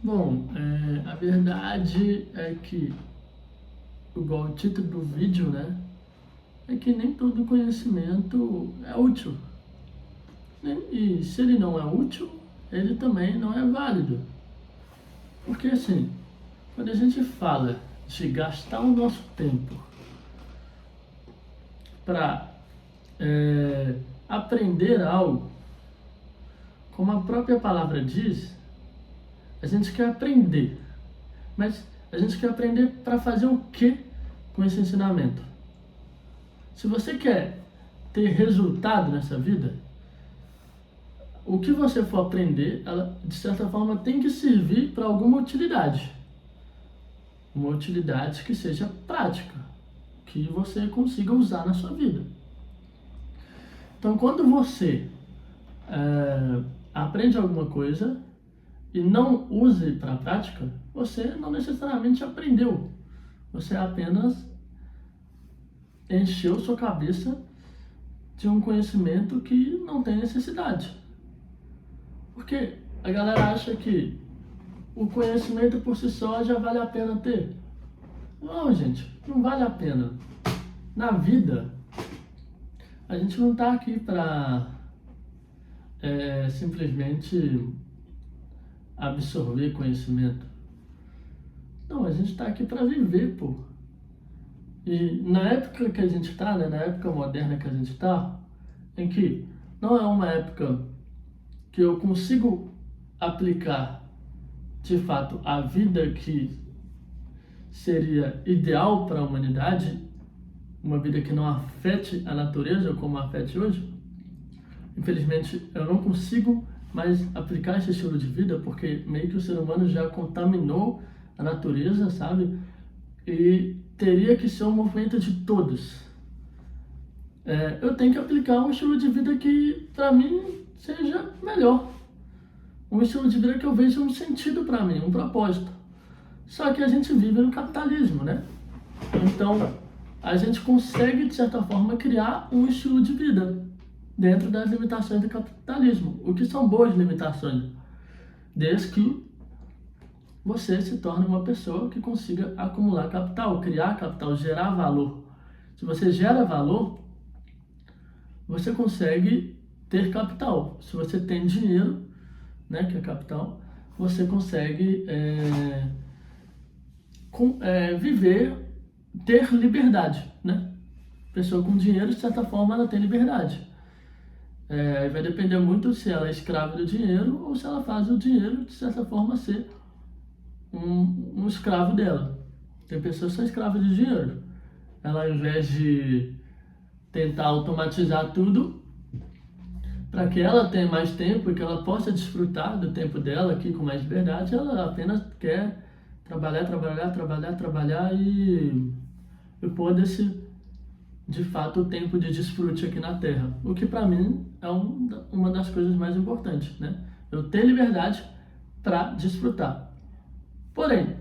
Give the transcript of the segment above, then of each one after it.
Bom, a verdade é que, igual o título do vídeo, né? É que nem todo conhecimento é útil, né? E se ele não é útil, ele também não é válido. Porque assim, quando a gente fala de gastar o nosso tempo para aprender algo, como a própria palavra diz, a gente quer aprender. Mas a gente quer aprender para fazer o que com esse ensinamento? Se você quer ter resultado nessa vida, o que você for aprender, ela, de certa forma, tem que servir para alguma utilidade. Uma utilidade que seja prática, que você consiga usar na sua vida. Então, quando você aprende alguma coisa e não use para a prática, você não necessariamente aprendeu. Você apenas encheu sua cabeça de um conhecimento que não tem necessidade. Porque a galera acha que o conhecimento por si só já vale a pena ter. Não, gente, não vale a pena. Na vida, a gente não está aqui para simplesmente absorver conhecimento. Não, a gente está aqui para viver, pô. E na época que a gente está, né, na época moderna que a gente está, em que não é uma época que eu consigo aplicar de fato a vida que seria ideal para a humanidade, uma vida que não afete a natureza como afete hoje, infelizmente eu não consigo mais aplicar esse estilo de vida porque meio que o ser humano já contaminou a natureza, sabe? E teria que ser um movimento de todos. Eu tenho que aplicar um estilo de vida que para mim seja melhor. Um estilo de vida que eu veja um sentido para mim, um propósito. Só que a gente vive no capitalismo, né? Então, a gente consegue, de certa forma, criar um estilo de vida dentro das limitações do capitalismo. O que são boas limitações? Desde que você se torne uma pessoa que consiga acumular capital, criar capital, gerar valor. Se você gera valor, você consegue ter capital. Se você tem dinheiro, né, que é capital, você consegue viver, ter liberdade, né? Pessoa com dinheiro, de certa forma, ela tem liberdade. Vai depender muito se ela é escrava do dinheiro ou se ela faz o dinheiro, de certa forma, ser um escravo dela. Tem pessoas que são escravas de dinheiro. Ela, ao invés de tentar automatizar tudo, para que ela tenha mais tempo e que ela possa desfrutar do tempo dela aqui com mais liberdade, ela apenas quer trabalhar e pôr desse, de fato, o tempo de desfrute aqui na Terra. O que para mim é uma das coisas mais importantes, né? Eu ter liberdade para desfrutar. Porém,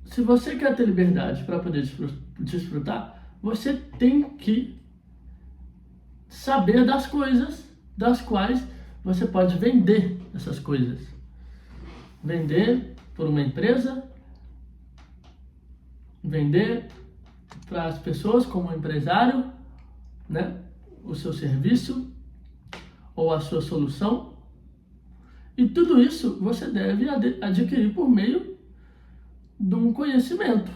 se você quer ter liberdade para poder desfrutar, você tem que saber das coisas das quais você pode vender essas coisas. Vender por uma empresa, vender para as pessoas como empresário, né, o seu serviço ou a sua solução. E tudo isso você deve adquirir por meio de um conhecimento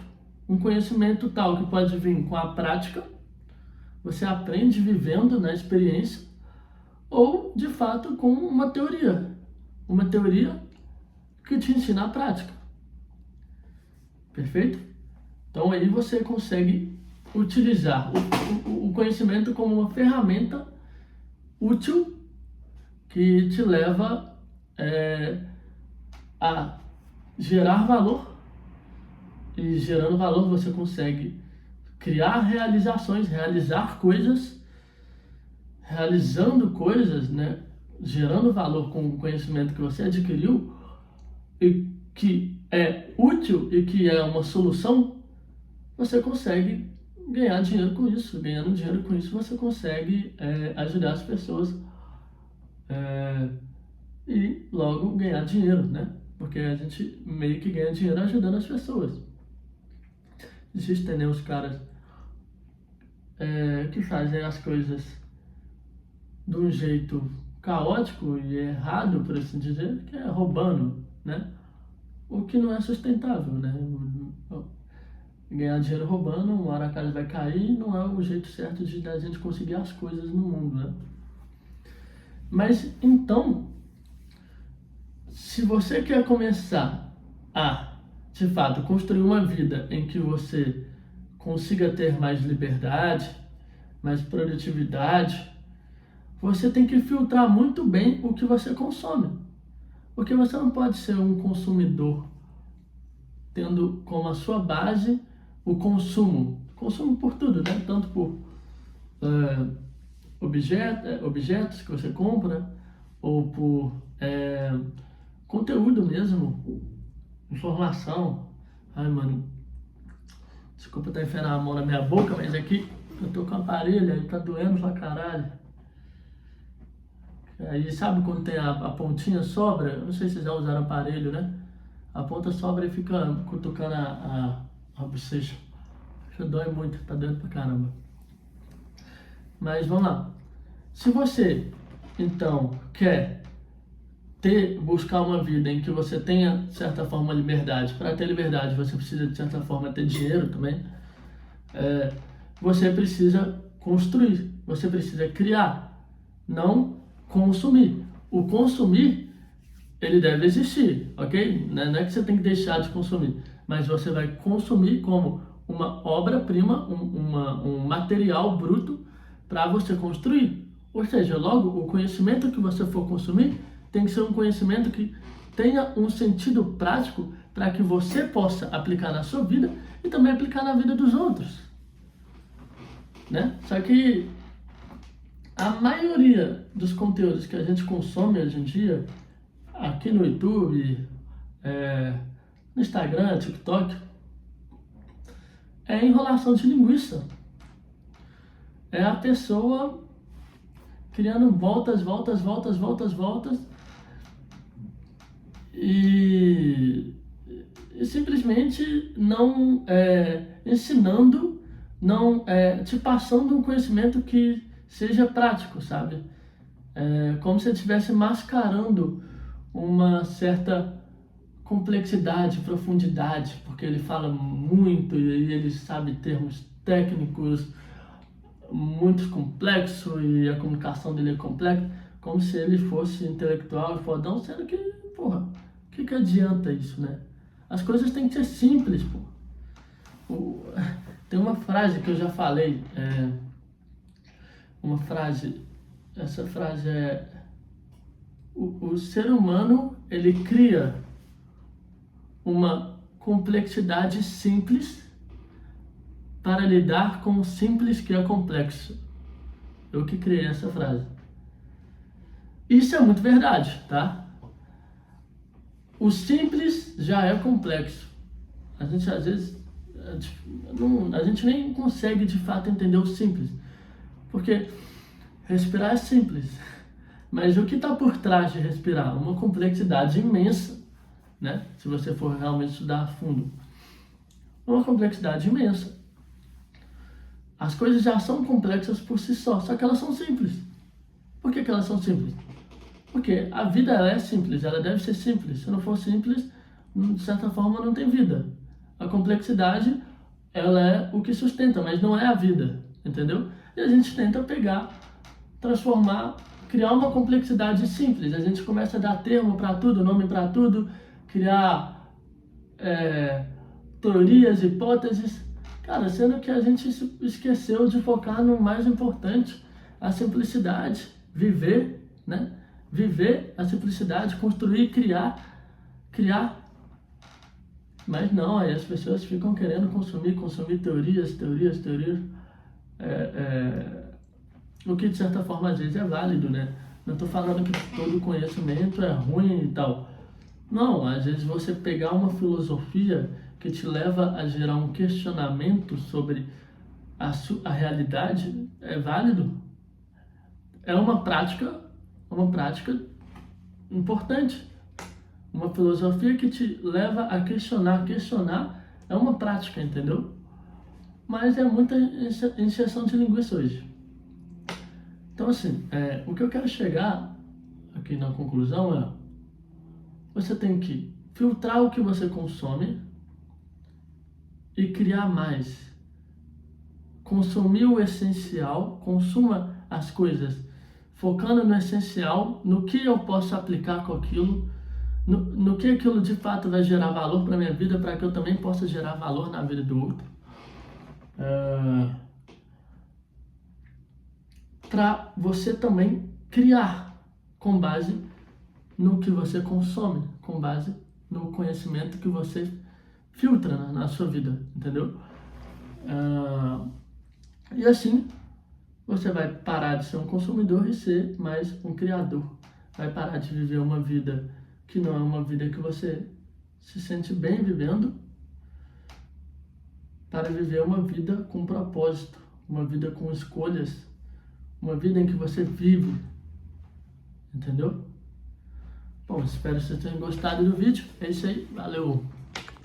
tal que pode vir com a prática, você aprende vivendo na experiência, ou de fato com uma teoria que te ensina a prática. Perfeito? Então aí você consegue utilizar o conhecimento como uma ferramenta útil que te leva a gerar valor, e gerando valor você consegue criar realizações, realizar coisas, realizando coisas, né? Gerando valor com o conhecimento que você adquiriu e que é útil e que é uma solução, você consegue ganhar dinheiro com isso. Ganhando dinheiro com isso, você consegue ajudar as pessoas e logo ganhar dinheiro, né? porque a gente meio que ganha dinheiro ajudando as pessoas. Existem, né, os caras que fazem as coisas de um jeito caótico e errado, por assim dizer, que é roubando, né? O que não é sustentável, né? Ganhar dinheiro roubando, uma hora a casa vai cair, não é o jeito certo de a gente conseguir as coisas no mundo, né? Mas então, se você quer começar a, de fato, construir uma vida em que você consiga ter mais liberdade, mais produtividade, você tem que filtrar muito bem o que você consome. Porque você não pode ser um consumidor tendo como a sua base o consumo. Consumo por tudo, né? Tanto por objetos que você compra, ou por conteúdo mesmo, informação. Ai, mano, desculpa estar enfiando a mão na minha boca, mas aqui eu tô com o aparelho, aí tá doendo pra caralho. Aí sabe quando tem a pontinha sobra? Eu não sei se vocês já usaram aparelho, né? A ponta sobra e fica cutucando a bochecha. Isso dói muito, tá doendo pra caramba. Mas vamos lá. Se você, então, quer buscar uma vida em que você tenha, de certa forma, liberdade. Para ter liberdade, você precisa, de certa forma, ter dinheiro também. Você precisa construir, você precisa criar, não consumir. O consumir, ele deve existir, ok? Não é que você tem que deixar de consumir, mas você vai consumir como uma obra-prima, um material bruto para você construir. Ou seja, logo, o conhecimento que você for consumir tem que ser um conhecimento que tenha um sentido prático para que você possa aplicar na sua vida e também aplicar na vida dos outros, né? Só que a maioria dos conteúdos que a gente consome hoje em dia, aqui no YouTube, no Instagram, TikTok, é enrolação de linguiça. É a pessoa criando voltas e simplesmente não ensinando, não te passando um conhecimento que seja prático, sabe? Como se estivesse mascarando uma certa complexidade, profundidade, porque ele fala muito e ele sabe termos técnicos muito complexos e a comunicação dele é complexa, como se ele fosse intelectual e fodão, sendo que, porra, o que adianta isso, né? As coisas têm que ser simples, pô. Tem uma frase que eu já falei, essa frase é: o ser humano, ele cria uma complexidade simples para lidar com o simples que é complexo. Eu que criei essa frase. Isso é muito verdade, tá? O simples já é complexo. A gente às vezes a gente nem consegue de fato entender o simples, porque respirar é simples, mas o que está por trás de respirar? Uma complexidade imensa, né? Se você for realmente estudar a fundo, uma complexidade imensa. As coisas já são complexas por si só que elas são simples. Por que elas são simples? Porque a vida, ela é simples, ela deve ser simples. Se não for simples, de certa forma não tem vida. A complexidade, ela é o que sustenta, mas não é a vida, entendeu? E a gente tenta pegar, transformar, criar uma complexidade simples. A gente começa a dar termo para tudo, nome para tudo, criar teorias, hipóteses. Cara, sendo que a gente esqueceu de focar no mais importante, a simplicidade, viver, né? Viver a simplicidade, construir, criar. Mas não, aí as pessoas ficam querendo consumir teorias. O que de certa forma às vezes é válido, né? Não estou falando que todo conhecimento é ruim e tal. Não, às vezes você pegar uma filosofia que te leva a gerar um questionamento sobre a realidade é válido. É uma prática importante. Uma filosofia que te leva a questionar. Questionar é uma prática, entendeu? Mas é muita encheção de linguiça hoje. Então, assim, o que eu quero chegar aqui na conclusão é: você tem que filtrar o que você consome e criar mais. Consumir o essencial, consuma as coisas focando no essencial, no que eu posso aplicar com aquilo, no que aquilo de fato vai gerar valor para minha vida, para que eu também possa gerar valor na vida do outro. Para você também criar com base no que você consome, com base no conhecimento que você filtra na sua vida, entendeu? E assim você vai parar de ser um consumidor e ser mais um criador. Vai parar de viver uma vida que não é uma vida que você se sente bem vivendo, para viver uma vida com propósito, uma vida com escolhas, uma vida em que você vive, entendeu? Bom, espero que vocês tenham gostado do vídeo. É isso aí, valeu!